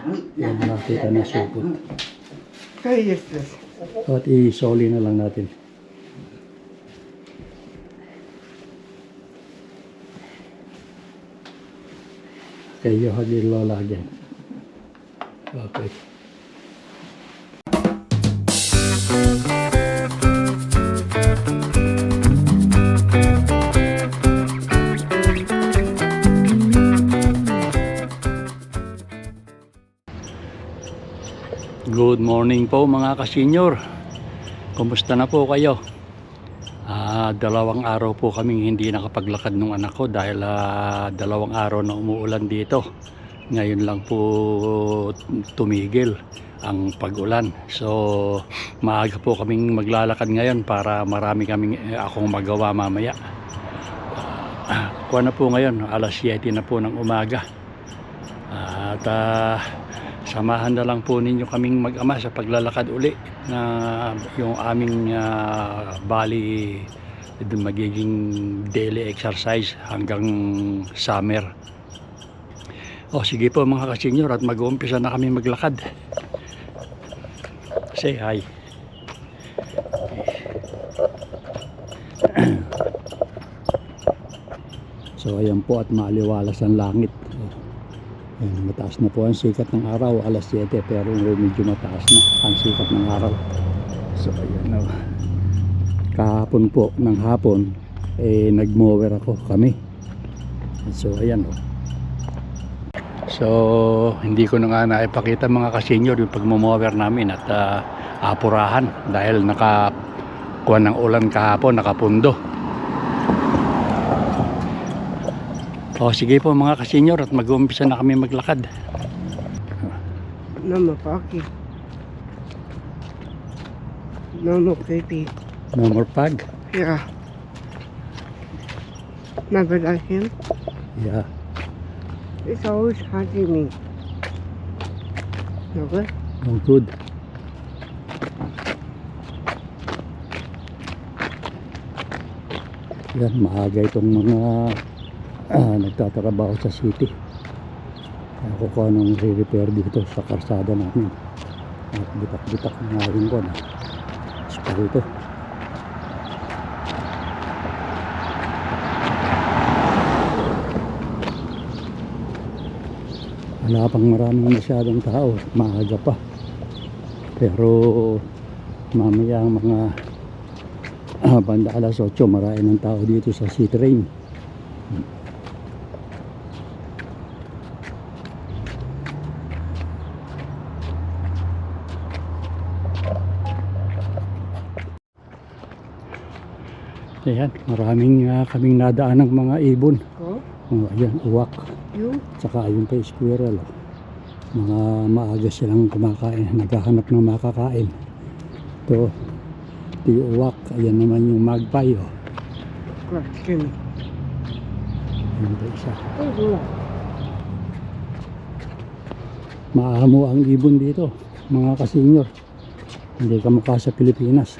Yan, nakita na supot. Yes, yes. At isoli na lang natin. Kayo hagi lola again. Okay. Good morning po mga kasenyor. Kumusta na po kayo? 2 araw po kaming hindi nakapaglakad ng anak ko dahil 2 araw na umuulan dito. Ngayon lang po tumigil ang pag-ulan. So maaga po kaming maglalakad ngayon para marami kaming akong magawa mamaya. Kuha na po ngayon, alas 7 na po ng umaga. At samahan na lang po ninyo kaming mag-ama sa paglalakad uli na yung aming bali magiging daily exercise hanggang summer. O sige po mga kasenyor, at mag-uumpisa na kami maglakad. Say hi. So ayan po, at maaliwalas ang langit. Ayan, mataas na po ang sikat ng araw, alas 7, pero medyo mataas na ang sikat ng araw. So ayan o. Kahapon po ng hapon nag-mower ako kami. So ayan o. So hindi ko na nga naipakita mga kasenyor yung pag-mower namin at apurahan dahil nakakuha ng ulan kahapon, nakapundo. O sige po mga kasenyor, at mag-uumpisa na kami maglakad. No, Paki. No, Katie. No more pag? Yeah. Never like him. Yeah. It's always hunting me. No good? No good. Yan, maaga itong mga nagtatrabaho sa city. Ako ko anong re-repair dito sa karsada namin. At bitak-bitak na rin ko na spalto. Wala pang maraming masyadong tao, maaga pa. Pero mamaya ang mga banda alas 8, marami ng tao dito sa C-Train. Ayan, maraming kaming nadaan ng mga ibon. Oh? Ayan, uwak. You? Tsaka ayun pa squirrel. Mga maaga silang kumakain, naghahanap ng makakain. Ito yung uwak. Ayan naman yung magpie. Question. Ayan pa isa. Oh, Maamo ang ibon dito, mga kasenyor. Hindi kamukha sa Pilipinas.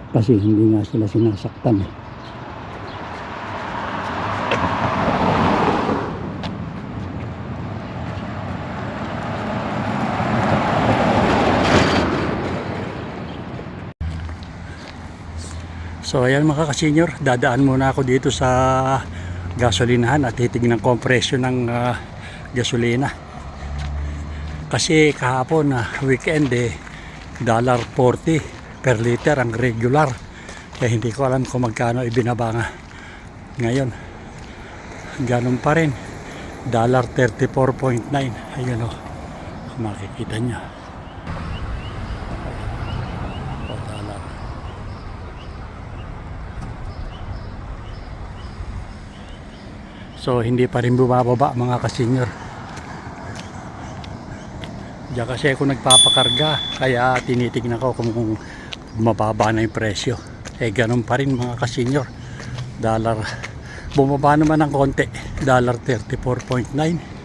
Kasi hindi nga sila sinasaktan. So ayan mga kasenyor, dadaan muna ako dito sa gasolinahan at titignan ko ang presyo ng gasolina. Kasi kahapon weekend $1.40 per liter ang regular. Kaya hindi ko alam kung magkano ibinaba nga ngayon. Ganun pa rin, $34.9. Ayun o, makikita nyo. So hindi pa rin bumababa mga kasenyor. Diyan kasi ako nagpapakarga, kaya tinitignan ko kung mababa na yung presyo. Ganun pa rin mga kasenyor. Bumaba naman ng konti, $34.9.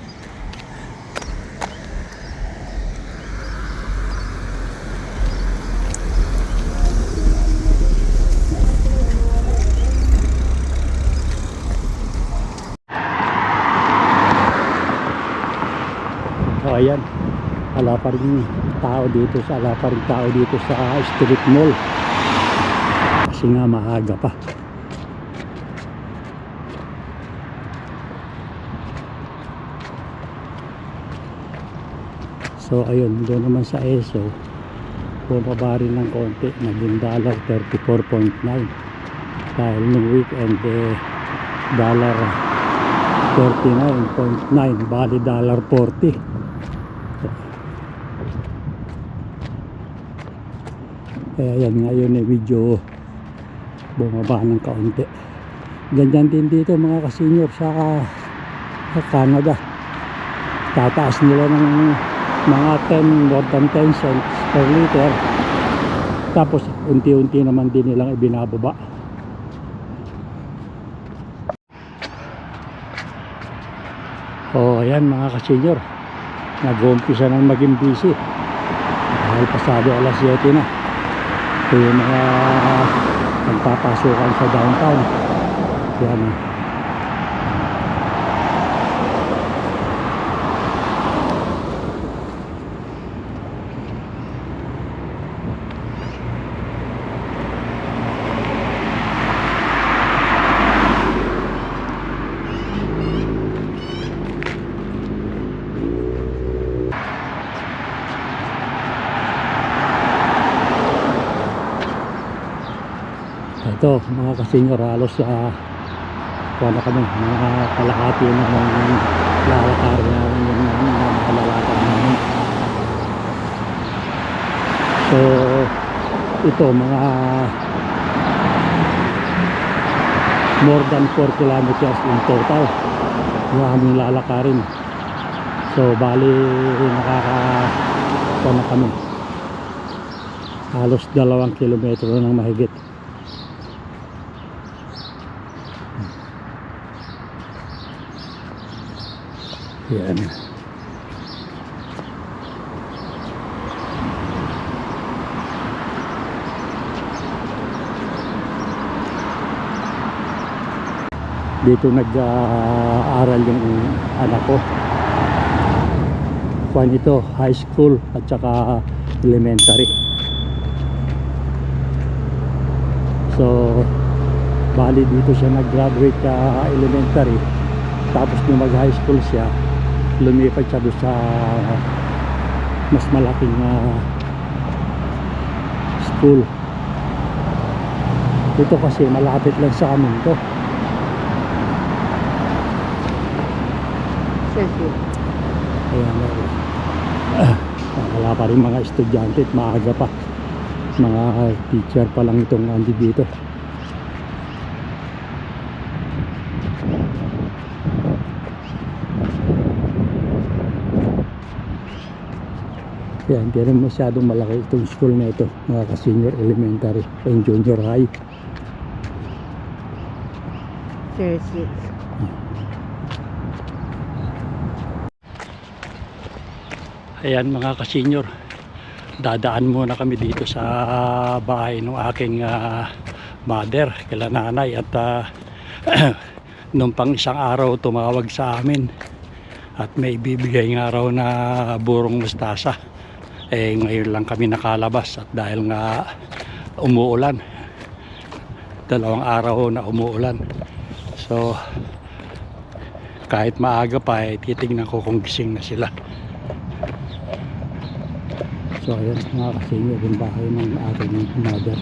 O ayan, wala pa rin tao dito sa street mall. Kasi nga maaga pa. So ayun, doon naman sa ESO, bumaba rin ng konti, naging $34.9 dahil nung weekend $39.9, bali $40. Kaya yan ngayon medyo bumaba ng kaunti. Ganyan din dito mga ka-senior sa Canada. Tataas nila ng mga more than 10 cents per liter. Tapos unti-unti naman din nilang ibinababa. O ayan mga ka-senior, nag-uumpisa ng maging busy dahil pasado alas 7 na. Ito yung mga nagpapasukan sa downtown. Yan. Ito mga ka-senior, halos kuha na kami, mga kalahati na ng lalakari namin yung malalakad namin. So ito mga more than 4 kilometers in total yung aming lalakarin. So bali kuha na kami halos 2 kilometro ng mahigit. Yan. Dito nag-aaral yung anak ko. Kuan ito, high school at saka elementary. So bali dito siya nag-graduate sa elementary. Tapos nung mag-high school siya, lumipat siya doon sa mas malaking school. Ito kasi malapit lang sa amin to. Ayan, wala pa rin mga estudyante at maaga pa. Mga teacher pa lang itong andi dito. Yan, hindi rin masyadong malaki itong school na ito, mga ka-senior elementary and junior high. Seriously. Ayan mga ka-senior, dadaan muna kami dito sa bahay ng aking mother, kila nanay. At nung pang isang araw tumawag sa amin at may bibigay nga raw na burong mustasa. Ngayon lang kami nakalabas at dahil nga umuulan, 2 araw na umuulan. So kahit maaga pa titignan ko kung gising na sila. So ayan mga ka-senior, yung bahay ng aking mother.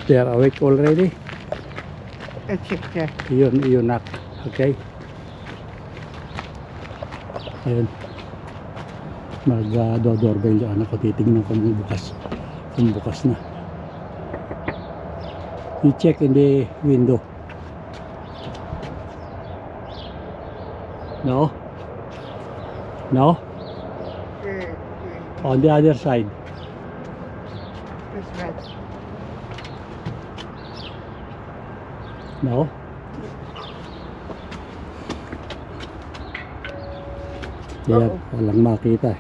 They are awake already? Check. Yun nak. Okay. Ayun, mag-doorbell yung anak ko. Titignan ko kung bukas na. You check in the window. No? On the other side. That's right. No? Kaya walang makita.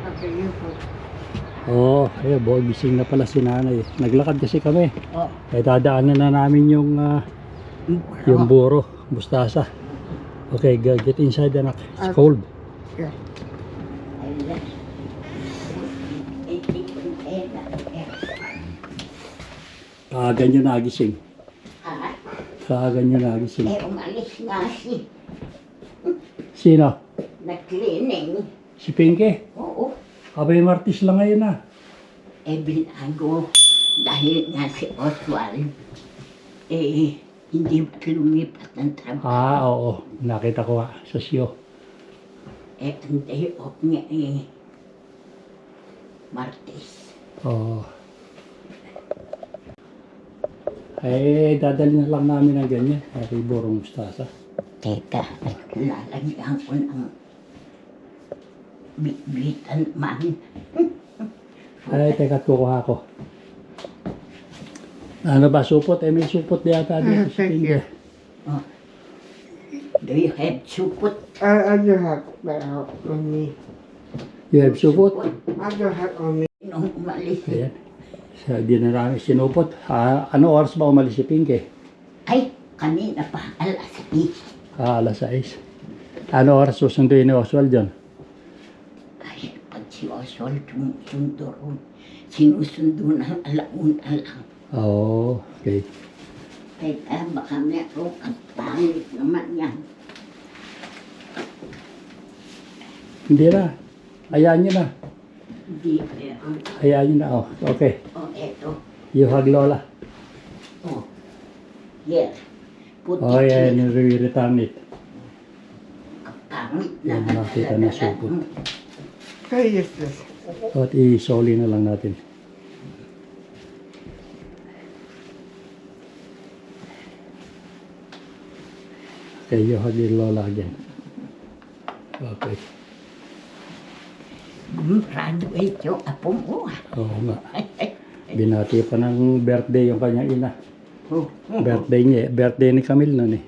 Okay, you go. Oo, ayun, gising na pala si nanay. Naglakad kasi kami. Oh. Eh, dadaanan na namin yung buro, mustasa. Okay, get inside anak. It's cold. Yeah. Kaagan nyo nagising. Ha? Kaagan nyo nagising. Eh, umalis nga si Sino? nag-cleaning. Si Pinky? Oo. Abay, Martis lang ngayon na. Eh, binago. Dahil nga si Oswald, eh, hindi ba lumipat ng trabaho? Oo. Nakita ko sa siyo. Eh, ang day off niya eh, Martes. Oo. Eh, dadali na lang namin ng ganyan. Ay, burong mustasa. Teka, at lalagyan ko ng bitbitan man. Ay, teka, kukuha ko. Ano ba, supot? Eh, may supot yata dito si Pinky. Oh. Do you have supot? I do have that out on me. You have supot? I do have on me. Nung umalis, Ayan. Di na namin sinupot. Ano oras ba umalis si Pinky? ay, kanina pa, alas 6. Alas 6. Ano oras susunduin ni Oswald yun? Ay, pag si Oswald sumusundo ron, sinusundo ng alauna lang. Oo, okay. Teka, baka meron ang pangit naman yan. Hindi na. Hayaan nyo na. Hindi meron. Hayaan nyo na. Oh, okay. O, eto. You hug Lola. O, here. Put Oh, it yeah, here. return it. Ang pangit na Yan, nakita na supot. Say yes, yes. At isoli na lang natin. Okay, you hug your Lola again. Okay. Graduate yung apo mo. Oo nga. Binati pa ng birthday yung kanyang ina. Oh, Birthday niya. Birthday ni Camille nun eh.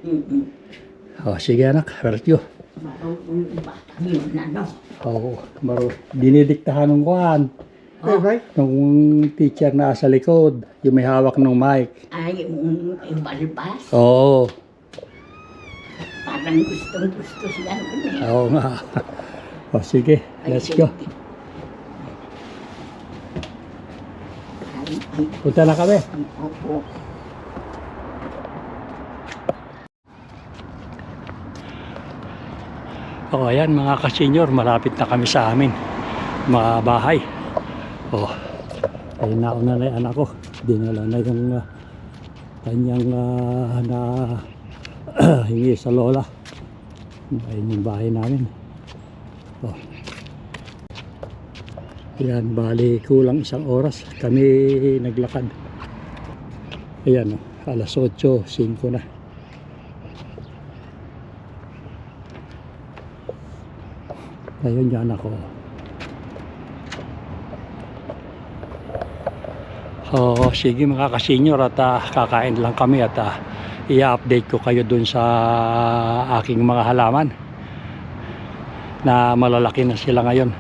Oh, sige anak, heart you. marunong batang yun, ano? Oo, dinidiktahan ng kuhan. Hey, right? Nung teacher na sa likod, yung may hawak ng mic. Ay, yung balbas. Oo, Parang gustong-gusto siya nun eh. oo nga. O sige, let's go. Ay, Punta na kami. opo. O ayan mga ka-senior, malapit na kami sa amin. Mga bahay. O, ayun na ako na yung anak ko. Dinala na yung kanyang na hingi sa lola. Ayun yung bahay namin. O. Ayan, bali kulang isang oras. Kami naglakad. Ayan, alas 8:05 na. Ayun yan ako. Sige mga ka-senior at kakain lang kami at i-update ko kayo dun sa aking mga halaman na malalaki na sila ngayon.